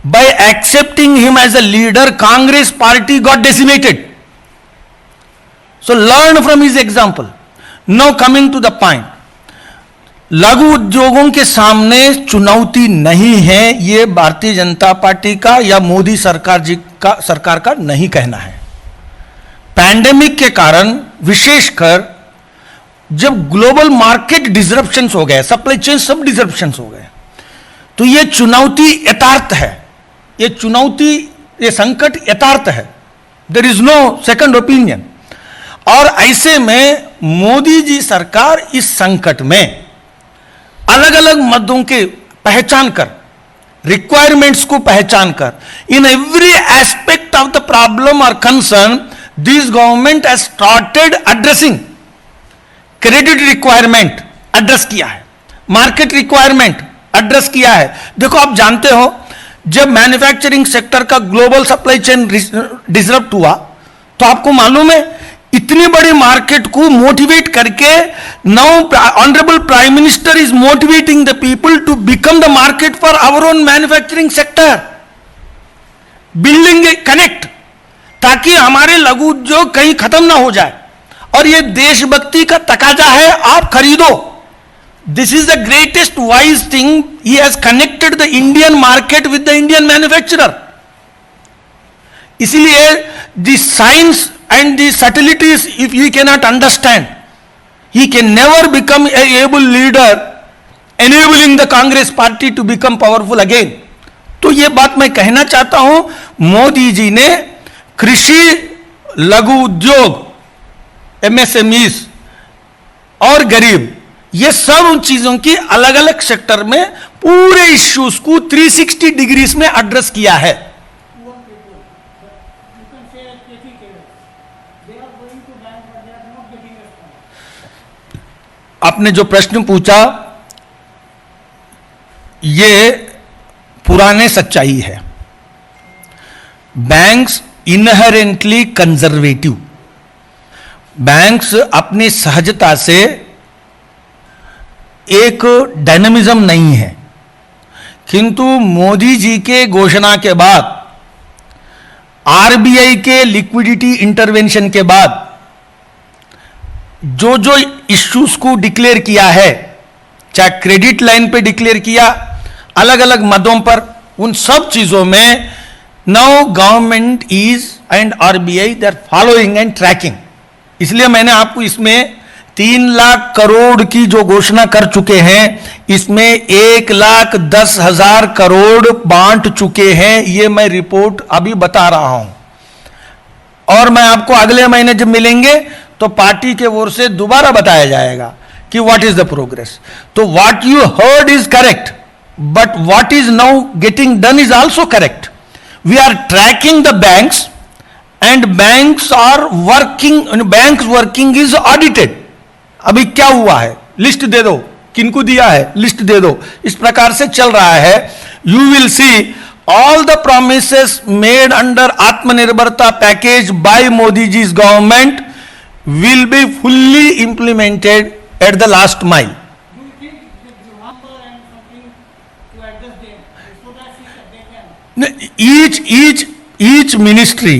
A: By accepting him as a leader, Congress party got decimated. So learn from his example. Now coming to the point. लघु उद्योगों के सामने चुनौती नहीं है, ये Bharatiya Janata party का या मोदी सरकार का नहीं कहना है. पैंडेमिक के कारण विशेषकर जब ग्लोबल मार्केट डिसरप्शंस हो गए, सप्लाई चेन सब डिसरप्शंस हो गए, तो ये चुनौती यथार्थ है. ये चुनौती, ये संकट यथार्थ है. There is no second opinion. और ऐसे में मोदी जी सरकार इस संकट में अलग अलग मदों के पहचान कर, रिक्वायरमेंट्स को पहचान कर, in every aspect of the problem और concern, this government has started addressing. Credit requirement address किया है, मार्केट रिक्वायरमेंट एड्रेस किया है. देखो, आप जानते हो जब मैन्युफैक्चरिंग सेक्टर का ग्लोबल सप्लाई चेन डिसरप्ट हुआ, तो आपको मालूम है इतनी बड़ी मार्केट को मोटिवेट करके now honourable prime minister is motivating the people to become the market for our own manufacturing sector, building a connect, ताकि हमारे लघु उद्योग कहीं खत्म ना हो जाए. और ये देशभक्ति का तकाजा है, आप खरीदो. This is the greatest wise thing. He has connected the Indian market with the Indian manufacturer. इसलिए the science and the subtleties, if he cannot understand, he can never become a able leader enabling the Congress party to become powerful again. तो ये बात मैं कहना चाहता हूं, मोदी जी ने कृषि, लघु उद्योग, एमएसएमईज और गरीब, ये सब चीजों की अलग अलग सेक्टर में पूरे इश्यूज को 360 डिग्रीज में एड्रेस किया है. आपने जो प्रश्न पूछा ये पुराने सच्चाई है. बैंक्स इनहेरेंटली कंजर्वेटिव, बैंक्स अपनी सहजता से एक डायनामिज्म नहीं है, किंतु मोदी जी के घोषणा के बाद, आरबीआई के लिक्विडिटी इंटरवेंशन के बाद जो जो इश्यूज को डिक्लेयर किया है, चाहे क्रेडिट लाइन पे डिक्लेयर किया, अलग अलग मदों पर, उन सब चीजों में now government is and RBI they are following and tracking. इसलिए मैंने आपको इसमें 3 लाख करोड़ की जो घोषणा कर चुके हैं, इसमें 1,10,000 करोड़ बांट चुके हैं. ये मैं रिपोर्ट अभी बता रहा हूं, और मैं आपको अगले महीने जब मिलेंगे तो पार्टी के ओर से दोबारा बताया जाएगा कि व्हाट इज द प्रोग्रेस. तो what you heard is correct, but what is now getting done is also correct. We are tracking the banks and banks are working, banks working is audited. अभी क्या हुआ है, list दे दो, किनको दिया है list दे दो, इस प्रकार से चल रहा है. You will see all the promises made under Atmanirbharta package by Modi ji's government will be fully implemented at the last mile.
B: Do you think that you have and something to address them so that they can?
A: Each ministry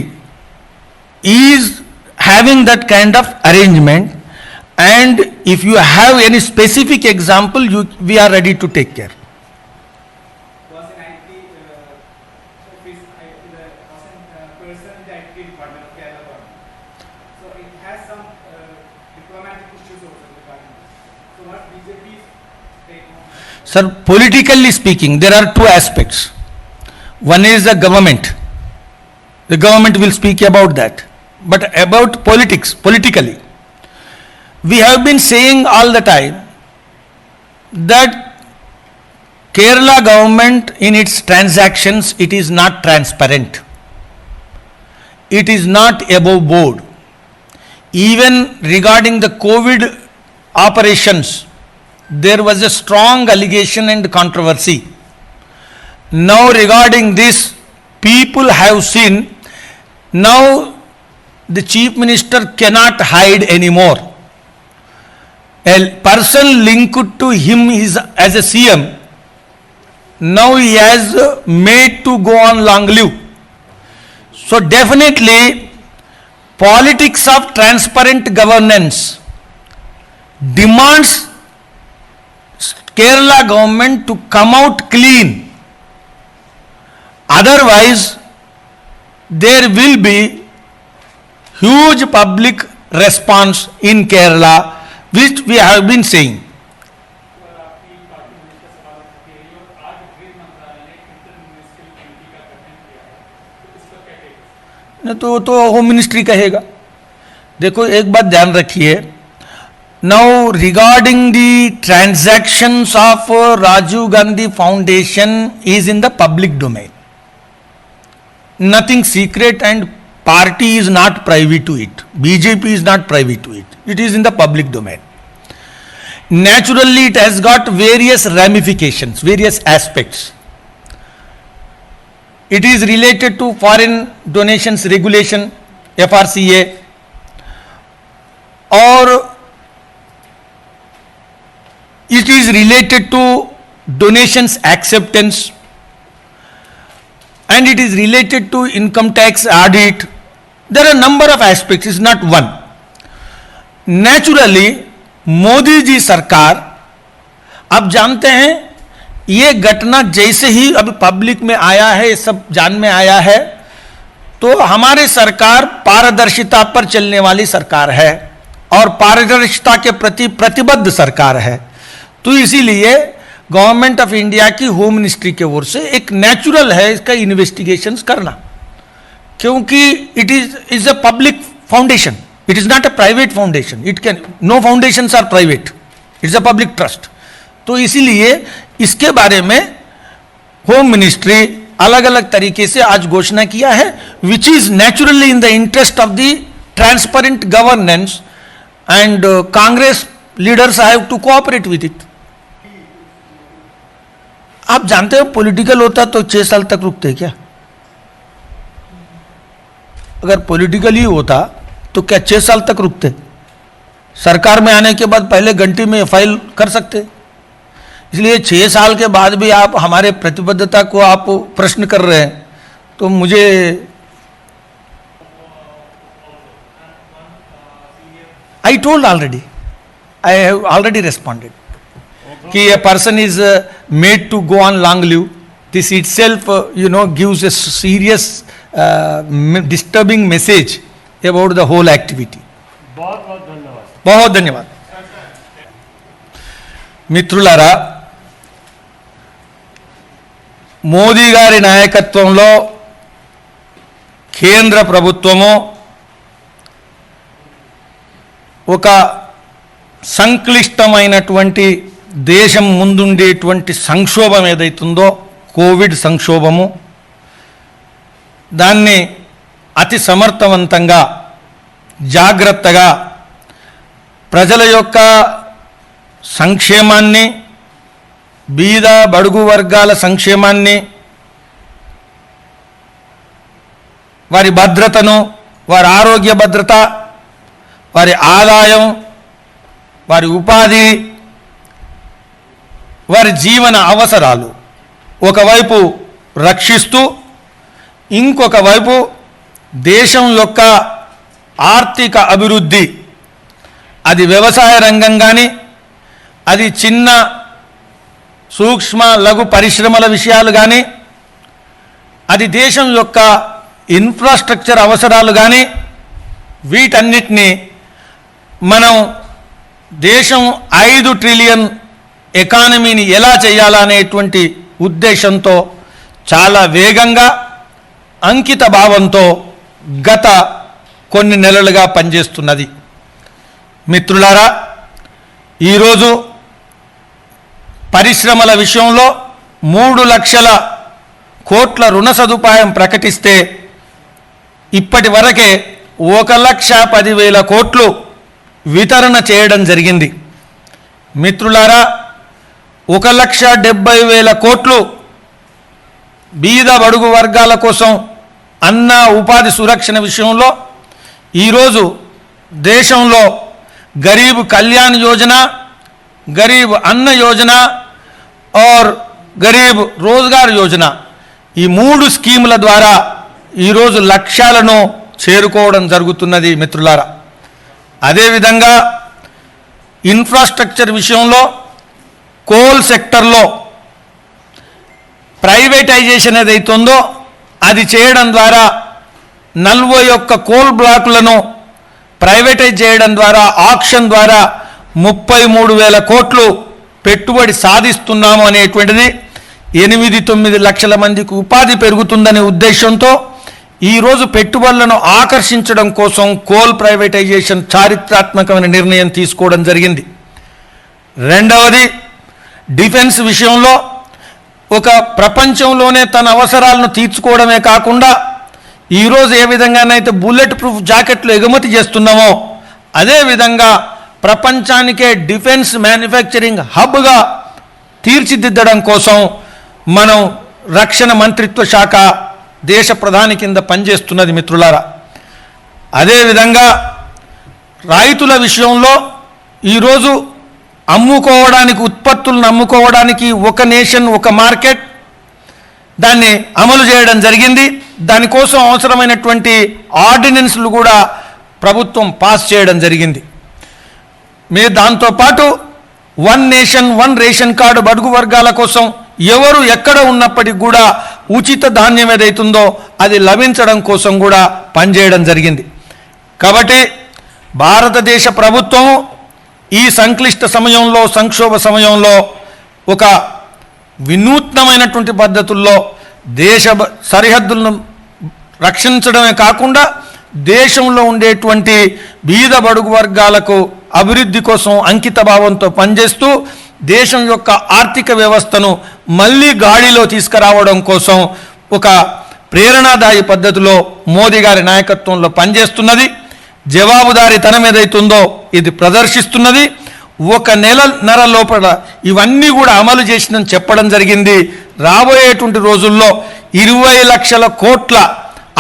A: is having that kind of arrangement, and if you have any specific example, we are ready to take care.
C: Was an IT office, person in the IT department of Kerala government. So it has some diplomatic issues also in the government. So what BJP's take on?
A: Sir, politically speaking, there are two aspects. One is the government. The government will speak about that. But about politics, politically, we have been saying all the time that Kerala government in its transactions, it is not transparent. It is not above board. Even regarding the COVID operations, there was a strong allegation and controversy. Now regarding this, people have seen. Now the chief minister cannot hide anymore. A person linked to him is as a CM. Now he has made to go on long live. So definitely politics of transparent governance demands Kerala government to come out clean. Otherwise there will be huge public response in Kerala, which we have been saying.
C: आपकी party minister सवाल उठाती है और आज गृह मंत्रालय ने inter municipal committee का गठन किया है, तो इस पर क्या कहेंगे?
A: न तो होम मिनिस्ट्री कहेगा. देखो एक बात ध्यान रखिए. Now regarding the transactions of Rajiv Gandhi foundation is in the public domain. Nothing secret, and party is not privy to it. BJP is not privy to it. It is in the public domain. Naturally, it has got various ramifications, various aspects. It is related to foreign donations regulation, FRCA, or it is related to donations acceptance, and it is related to income tax audit. There are a number of aspects, it's not one. Naturally, Modi ji सरकार, आप जानते हैं ये घटना जैसे ही अभी public में आया है, सब जान में आया है, तो हमारे सरकार पारदर्शिता पर चलने वाली सरकार है और पारदर्शिता के प्रति प्रतिबद्ध सरकार है. तो इसीलिए गवर्नमेंट ऑफ इंडिया की होम मिनिस्ट्री के ओर से एक नेचुरल है इसका इन्वेस्टिगेशंस करना, क्योंकि it is a public foundation, it is not a private foundation. It can, no foundations are private, it's a public trust. तो इसीलिए इसके बारे में होम मिनिस्ट्री अलग अलग तरीके से आज घोषणा किया है, which is naturally in the interest of the transparent governance, and Congress leaders have to cooperate with it. आप जानते हो पॉलिटिकल होता तो 6 साल तक रुकते क्या? अगर पॉलिटिकल ही होता तो क्या 6 साल तक रुकते? सरकार में आने के बाद पहले घंटे में फाइल कर सकते. इसलिए 6 साल के बाद भी आप हमारे प्रतिबद्धता को आप प्रश्न कर रहे हैं, तो मुझे I told already, I have already responded कि a person is made to go on long live. This itself gives a serious disturbing message about the whole activity.
D: बहुत बहुत धन्यवाद.
A: बहुत धन्यवाद. మిత్రులారా, మోదీ గారి నాయకత్వంలో కేంద్ర ప్రభుత్వము ఒక సంక్లిష్టమైనటువంటి దేశం ముందుండేటువంటి సంక్షోభం ఏదైతుందో కోవిడ్ సంక్షోభము, దాన్ని అతి సమర్థవంతంగా జాగ్రత్తగా ప్రజల యొక్క సంక్షేమాన్ని, బీద బడుగు వర్గాల సంక్షేమాన్ని, వారి భద్రతను, వారి ఆరోగ్య భద్రత, వారి ఆదాయం, వారి ఉపాధి, వారి జీవన అవసరాలు ఒకవైపు రక్షిస్తూ ఇంకొక వైపు దేశం యొక్క ఆర్థిక అభివృద్ధి, అది వ్యవసాయ రంగం కానీ, అది చిన్న సూక్ష్మ లఘు పరిశ్రమల విషయాలు కానీ, అది దేశం యొక్క ఇన్ఫ్రాస్ట్రక్చర్ అవసరాలు కానీ, వీటన్నిటినీ మనం దేశం 5 ట్రిలియన్ ఎకానమీని ఎలా చేయాలనేటువంటి ఉద్దేశంతో చాలా వేగంగా అంకిత భావంతో గత కొన్ని నెలలుగా పనిచేస్తున్నది. మిత్రులారా, ఈరోజు పరిశ్రమల విషయంలో 3 లక్షల కోట్ల రుణ సదుపాయం ప్రకటిస్తే ఇప్పటి వరకే 1,10,000 కోట్లు వితరణ చేయడం జరిగింది. మిత్రులారా, 1,70,000 కోట్లు బీద బడుగు వర్గాల కోసం అన్న ఉపాధి సురక్షణ విషయంలో ఈరోజు దేశంలో గరీబ్ కళ్యాణ్ యోజన, గరీబ్ అన్న యోజన और గరీబ్ రోజ్గార్ యోజన ఈ 3 స్కీముల ద్వారా ఈరోజు లక్ష్యాలను చేరుకోవడం జరుగుతున్నది మిత్రులారా. అదేవిధంగా ఇన్ఫ్రాస్ట్రక్చర్ విషయంలో కోల్ సెక్టర్లో ప్రైవేటైజేషన్ ఏదైతుందో అది చేయడం ద్వారా 41 కోల్ బ్లాకులను ప్రైవేటైజ్ చేయడం ద్వారా ఆక్షన్ ద్వారా 33,000 కోట్లు పెట్టుబడి సాధిస్తున్నాము అనేటువంటిది 8-9 లక్షల మందికి ఉపాధి పెరుగుతుందనే ఉద్దేశంతో ఈరోజు పెట్టుబడులను ఆకర్షించడం కోసం కోల్ ప్రైవేటైజేషన్ చారిత్రాత్మకమైన నిర్ణయం తీసుకోవడం జరిగింది. రెండవది డిఫెన్స్ విషయంలో ఒక ప్రపంచంలోనే తన అవసరాలను తీర్చుకోవడమే కాకుండా ఈరోజు ఏ విధంగానైతే బుల్లెట్ ప్రూఫ్ జాకెట్లు ఎగుమతి చేస్తున్నామో అదేవిధంగా ప్రపంచానికే డిఫెన్స్ మ్యానుఫ్యాక్చరింగ్ హబ్గా తీర్చిదిద్దడం కోసం మనం రక్షణ మంత్రిత్వ శాఖ దేశ ప్రధాని కింద పనిచేస్తున్నది మిత్రులారా. అదేవిధంగా రైతుల విషయంలో ఈరోజు అమ్ముకోవడానికి ఉత్పత్తులను అమ్ముకోవడానికి ఒక నేషన్ ఒక మార్కెట్ దాన్ని అమలు చేయడం జరిగింది. దానికోసం అవసరమైనటువంటి ఆర్డినెన్స్లు కూడా ప్రభుత్వం పాస్ చేయడం జరిగింది. దాంతోపాటు 1 నేషన్ 1 రేషన్ కార్డు బడుగు వర్గాల కోసం ఎవరు ఎక్కడ ఉన్నప్పటికీ కూడా ఉచిత ధాన్యం ఏదైతుందో అది లభించడం కోసం కూడా పనిచేయడం జరిగింది. కాబట్టి భారతదేశ ప్రభుత్వం ఈ సంక్లిష్ట సమయంలో సంక్షోభ సమయంలో ఒక వినూత్నమైనటువంటి పద్ధతుల్లో దేశ సరిహద్దులను రక్షించడమే కాకుండా దేశంలో ఉండేటువంటి బీద బడుగు వర్గాలకు అభివృద్ధి కోసం అంకిత భావంతో పనిచేస్తూ దేశం యొక్క ఆర్థిక వ్యవస్థను మళ్ళీ గాడిలో తీసుకురావడం కోసం ఒక ప్రేరణాదాయి పద్ధతిలో మోదీ గారి నాయకత్వంలో పనిచేస్తున్నది. జవాబుదారీతనం ఏదైతుందో ఇది ప్రదర్శిస్తున్నది. 1 నెలన్నర లోపల ఇవన్నీ కూడా అమలు చేసిందని చెప్పడం జరిగింది. రాబోయేటువంటి రోజుల్లో 20 లక్షల కోట్ల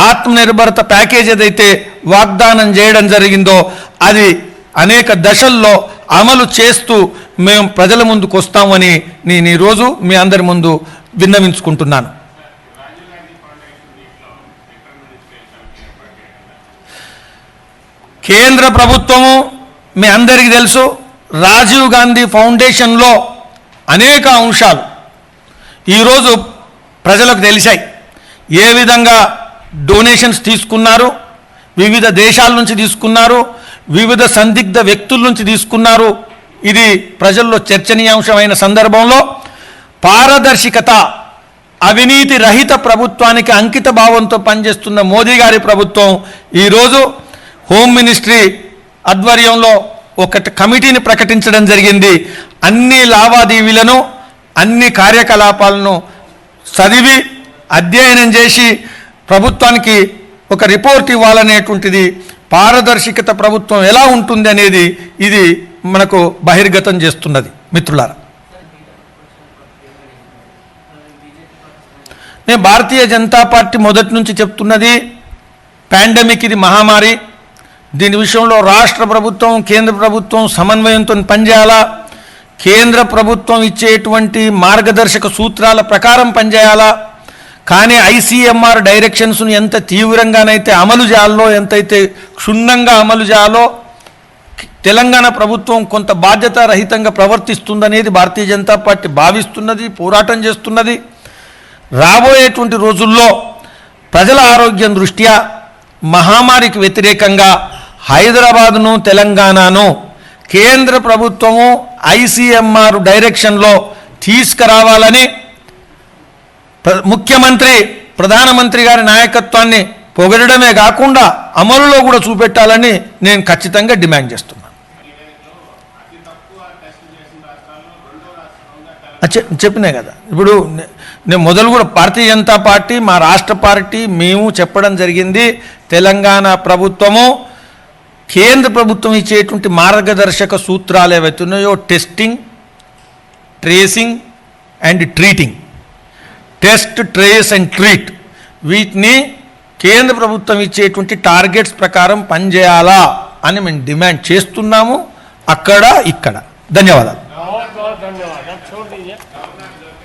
A: ఆత్మనిర్భరత ప్యాకేజ్ ఏదైతే వాగ్దానం చేయడం జరిగిందో అది అనేక దశల్లో అమలు చేస్తూ మేము ప్రజల ముందుకు వస్తామని నేను ఈరోజు మీ అందరి ముందు విన్నవించుకుంటున్నాను. కేంద్ర ప్రభుత్వము మీ అందరికీ తెలుసు, రాజీవ్ గాంధీ ఫౌండేషన్లో అనేక అంశాలు ఈరోజు ప్రజలకు తెలిసాయి. ఏ విధంగా డొనేషన్స్ తీసుకున్నారు, వివిధ దేశాల నుంచి తీసుకున్నారు, వివిధ సందిగ్ధ వ్యక్తుల నుంచి తీసుకున్నారు. ఇది ప్రజల్లో చర్చనీయాంశమైన సందర్భంలో పారదర్శకత, అవినీతి రహిత ప్రభుత్వానికి అంకిత భావంతో పనిచేస్తున్న మోదీ గారి ప్రభుత్వం ఈరోజు హోమ్ మినిస్ట్రీ ఆధ్వర్యంలో ఒక కమిటీని ప్రకటించడం జరిగింది. అన్ని లావాదేవీలను అన్ని కార్యకలాపాలను చదివి అధ్యయనం చేసి ప్రభుత్వానికి ఒక రిపోర్ట్ ఇవ్వాలనేటువంటిది, పారదర్శకత ప్రభుత్వం ఎలా ఉంటుంది అనేది ఇది మనకు బహిర్గతం చేస్తున్నది. మిత్రులారా, నేను భారతీయ జనతా పార్టీ మొదటి నుంచి చెప్తున్నది, పాండమిక్ ఇది మహమ్మారి. దీని విషయంలో రాష్ట్ర ప్రభుత్వం కేంద్ర ప్రభుత్వం సమన్వయంతో పనిచేయాలా. కేంద్ర ప్రభుత్వం ఇచ్చేటువంటి మార్గదర్శక సూత్రాల ప్రకారం పనిచేయాలా. కానీ ఐసీఎంఆర్ డైరెక్షన్స్ను ఎంత తీవ్రంగానైతే అమలు చేయాలో, ఎంతైతే క్షుణ్ణంగా అమలు చేయాలో తెలంగాణ ప్రభుత్వం కొంత బాధ్యతారహితంగా ప్రవర్తిస్తుందనేది భారతీయ జనతా పార్టీ భావిస్తున్నది, పోరాటం చేస్తున్నది. రాబోయేటువంటి రోజుల్లో ప్రజల ఆరోగ్యం దృష్ట్యా మహమ్మారికి వ్యతిరేకంగా హైదరాబాదును తెలంగాణను కేంద్ర ప్రభుత్వము ఐసీఎంఆర్ డైరెక్షన్లో తీసుకురావాలని ముఖ్యమంత్రి ప్రధానమంత్రి గారి నాయకత్వాన్ని పొగడమే కాకుండా అమలులో కూడా చూపెట్టాలని నేను ఖచ్చితంగా డిమాండ్ చేస్తున్నాను. చెప్పినా కదా, ఇప్పుడు నేను మొదలు కూడా భారతీయ జనతా పార్టీ, మా రాష్ట్ర పార్టీ మేము చెప్పడం జరిగింది, తెలంగాణ ప్రభుత్వము కేంద్ర ప్రభుత్వం ఇచ్చేటువంటి మార్గదర్శక సూత్రాలు ఏవైతున్నాయో testing, tracing and treating, test, trace and treat వీటిని కేంద్ర ప్రభుత్వం ఇచ్చేటువంటి టార్గెట్స్ ప్రకారం పనిచేయాలా అని మేము డిమాండ్ చేస్తున్నాము, అక్కడ ఇక్కడ. ధన్యవాదాలు.
D: बहुत बहुत धन्यवाद।